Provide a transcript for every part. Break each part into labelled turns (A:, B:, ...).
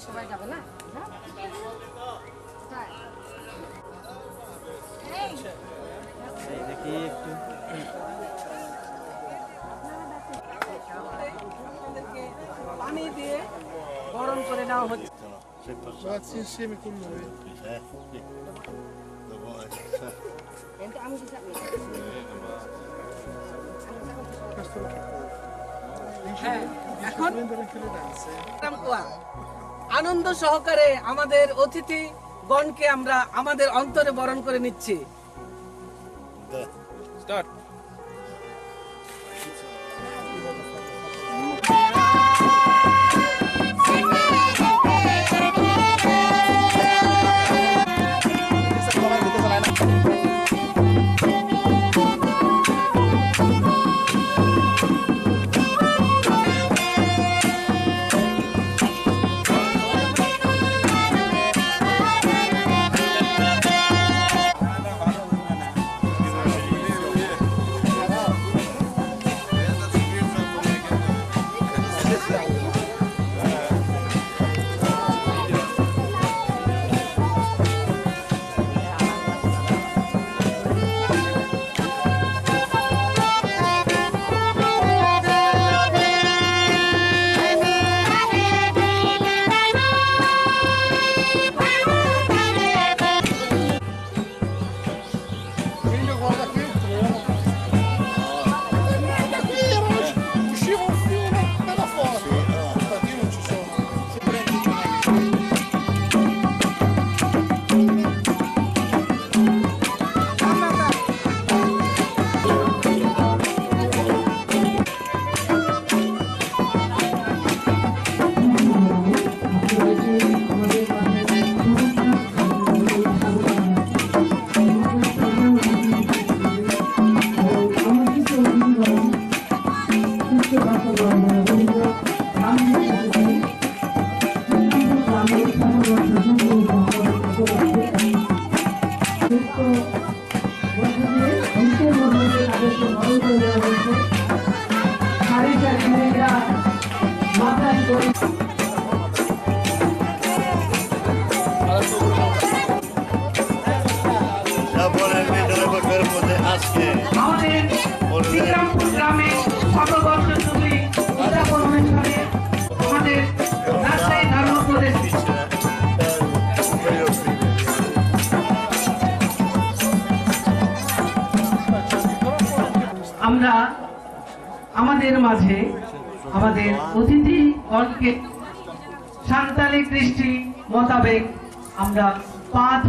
A: সবাই যাবে না?
B: দেখি একটু
A: পানি দিয়ে গরম করে নেওয়া হচ্ছে।
C: Facci insieme con noi.
A: এখন আনন্দ সহকারে আমাদের অতিথি গণকে আমরা আমাদের অন্তরে বরণ করে নিচ্ছি।
B: স্টার্ট।
A: আমরা আমাদের মাঝে আমাদের অতিথি গণকে সান্তালি কৃষ্টি মোতাবেক আমরা পাঁচ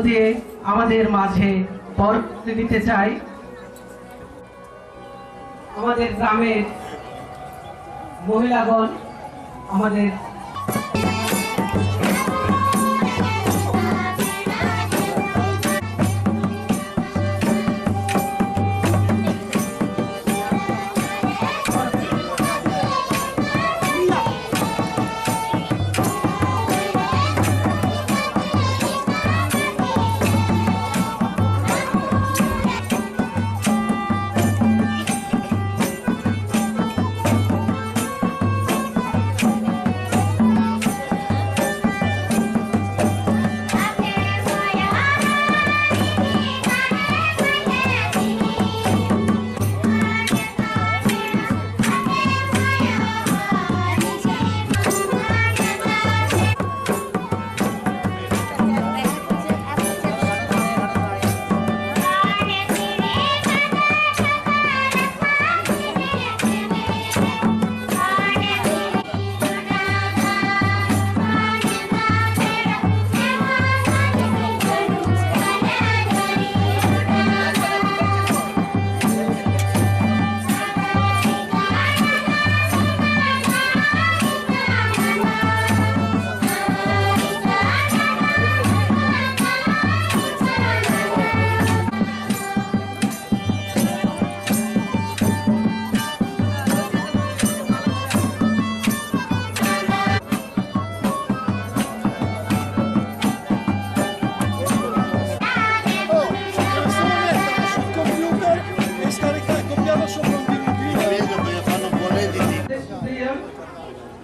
A: দিয়ে আমাদের মাঝে বরণ দিতে চাই। আমাদের গ্রামের মহিলাগণ আমাদের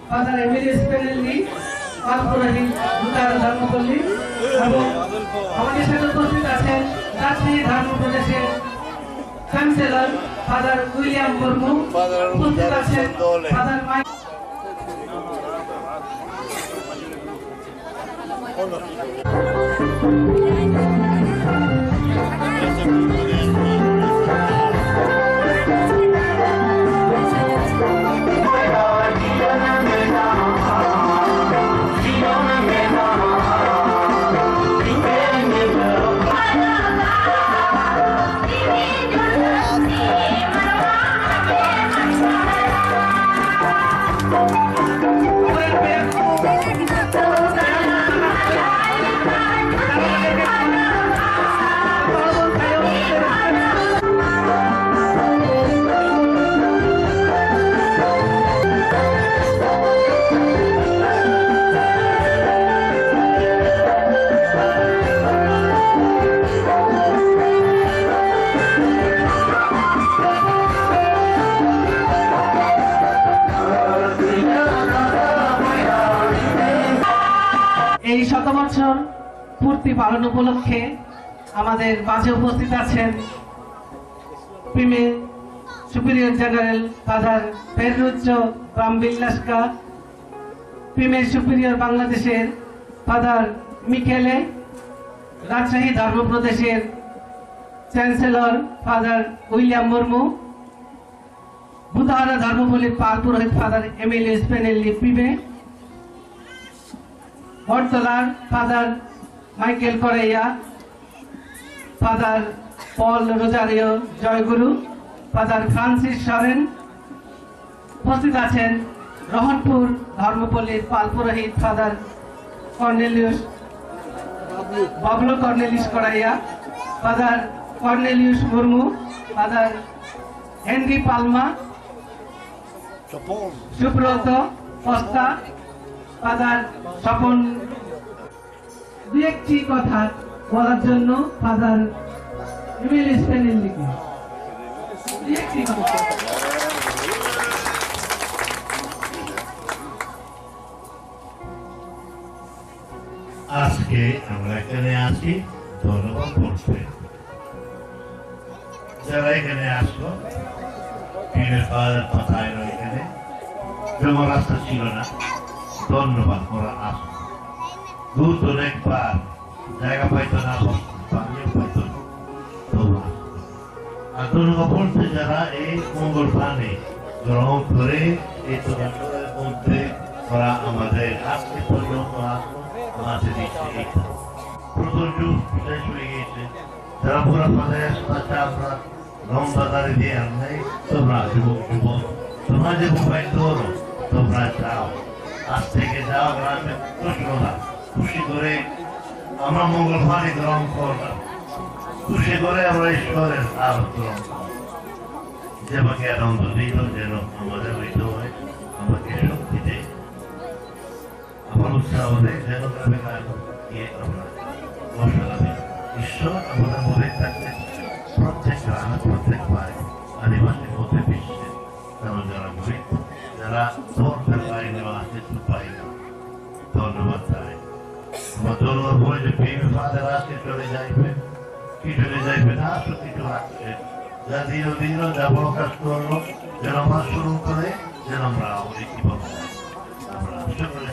A: Father Emilius Penelli পালপুরোহিত ভূতার ধর্মপল্লী এবং আমাদের সাথে উপস্থিত আছেন রাজশাহী ধর্ম প্রদেশের চ্যান্সেলর ফাদার উইলিয়াম মুর্মু, উপস্থিত আছেন ফাদার মাইক। এই শতবৎসর পূর্তি পালন উপলক্ষে আমাদের মাঝে উপস্থিত আছেন প্রিমে superior general Father Ferruccio Brambillasca, প্রিমে সুপিরিয়র বাংলাদেশের ফাদার মিকেলে, রাজশাহী ধর্মপ্রদেশের chancellor Father William Murmu, Budhara ধর্মপল্লীর পালপুরোহিত ফাদার এমিলিও স্পেনেল্লি প্রিমে, বটতলার Father Michael Corraya, Father Paul Rozario Joyguru, Father Francis Soren, উপস্থিত আছেন রহনপুর ধর্মপল্লীর পালপুরোহিত Father Cornelius Bablu Cornelius Corraya, Father Cornelius Murmu, Father Henry Palma, Subrata Costa, Father Swapan. দু একটি কথা বলার জন্য ফাদার এমিলিও স্পেনেল্লিকে দু একটি কথা।
B: আজকে আমরা এখানে আছি ধন্যবাদ বলতে, যারা এখানে আসলো পীরের ফাদার পাঠায় এখানে জমা রাস্তা ছিল না, ধন্যবাদ করা আসলো। দূর তো একবার জায়গা পাইতো না, পানিও পাইতো না, তবু আসলো। আর ধন্যবাদ বলতে যারা এই মঙ্গল প্রাণে গ্রহণ করে এই তোমাদের মধ্যে ওরা আমাদের আজকে পর্যন্ত আসলো মাঝে দিচ্ছে। এইটা প্রথম যুগ শেষ হয়ে গিয়েছে, যারা পুরা পাশে আসতে আমরা লম্বাদারি দিয়ে আনলে তোমরা যুবক যুবক তোমরা যে মোবাইল ধরো তোমরা যাও, আজ থেকে যাও গ্রামে প্রশ্নরা খুশি করে আমরা মঙ্গল পানি গ্রহণ করলাম, খুশি করে আমরা ঈশ্বরের আরো গ্রহণ করলাম। যে আমাকে আনন্দ দিল যেন আমাদের হইতে হয়, আমাকে শক্তি দেয়, আমার উৎসাহ দেয় যেন গিয়ে আমরা বসালামে ঈশ্বর আমাদের মনে থাকতে প্রত্যেক গ্রামে প্রত্যেক বাড়ি আদিবাসী মধ্যে বিশ্বে যারা গরিব যারা ধর্মের বাইরে আসতে পারি না, ধন্যবাদ তাই আমার ধন্যবাদ বলে যে প্রেম ফাদার আজকে চলে যাইবে, কি চলে যাইবে না আসলে কিছু রাখছে, যা ধীরে ধীরে যা বড় কাজ করলো যেন আমরা শুরু করে যেন আমরা আমাদের জীবন আমরা সকলে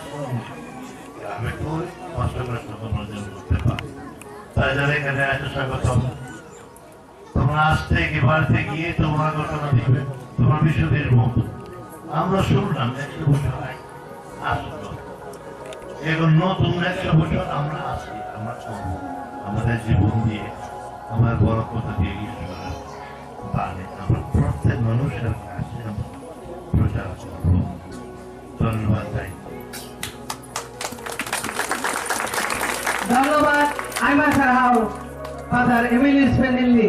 B: গ্রামে করে বাস্তবের তোমরা যেন করতে পারি। তাই যারা এখানে আছে স্বাগতম, তোমরা আসতে গিয়ে বাড়িতে গিয়ে তোমরা ঘটনা দিবে তোমার বিশুদ্ধের মতো। আমরা শুনলাম 100 বছর আগে আসলো, এখন নতুন 100 বছর আমরা আসি, আমরা আমাদের জীবন দিয়ে আমার বড় কথা দিয়ে ঈশ্বরের বাণী আমরা প্রত্যেক মানুষের কাছে আমরা প্রচার করব। ধন্যবাদ তাই
A: ধন্যবাদ আইমা সাহাও ফাদার এমিলিও স্পেনেল্লি।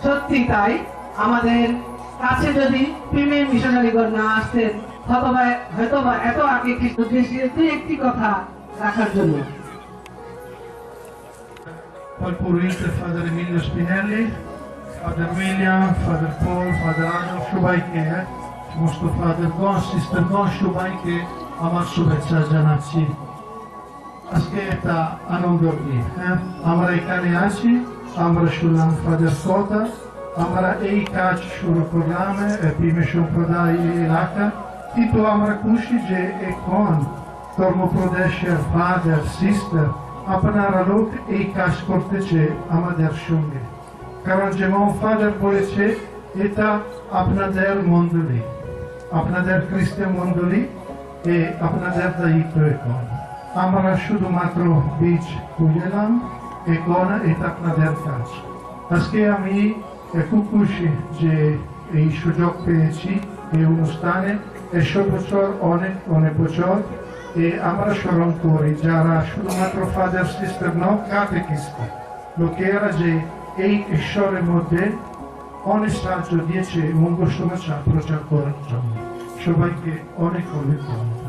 A: সত্যি তাই, আমাদের কাছে যদি প্রিমিয়ার মিশনারিগণ না আসতেন হয়তো বা এত আগে খ্রিস্ট উদ্দেশ্যে দুই একটি কথা রাখার জন্য।
C: Palpurite Father Emilio Spinelli, Father William, Father Paul, Father Arnold Schubaike, most of Father Gon, Sister Gon Schubaike, আমার শুভেচ্ছা জানাচ্ছি। আজকে একটা আনন্দের দিন, হ্যাঁ, আমরা এখানে আছি, আমরা শুনলাম ফাদার কথা, আমরা এই কাজ শুরু করলাম প্রিমে সম্প্রদায় এলাকা, কিন্তু আমরা খুশি যে এখন ধর্মপ্রদেশের ফাদার সিস্টার আপনারা লোক এই কাজ করতেছে আমাদের সঙ্গে, কারণ যেমন ফাদার বলেছে এটা আপনাদের মণ্ডলী, আপনাদের খ্রিস্টান মণ্ডলী, আপনাদের দায়িত্ব এখন। আমরা শুধুমাত্র বীজ বুঝলাম, এখন এটা আপনাদের কাজ। আজকে আমি খুব খুশি যে এই সুযোগ পেয়েছি এই অনুষ্ঠানে। 100 বছর অনেক অনেক বছর আমরা স্মরণ করি যারা শুধুমাত্র ফাদার সিস্টার নয়, কাটেকিস্ট লোকেরা যে এই ঈশ্বরের মধ্যে অনেক সাহায্য দিয়েছে মঙ্গল সমাচার প্রচার করার জন্য। সবাইকে অনেক অনেক ধন্যবাদ।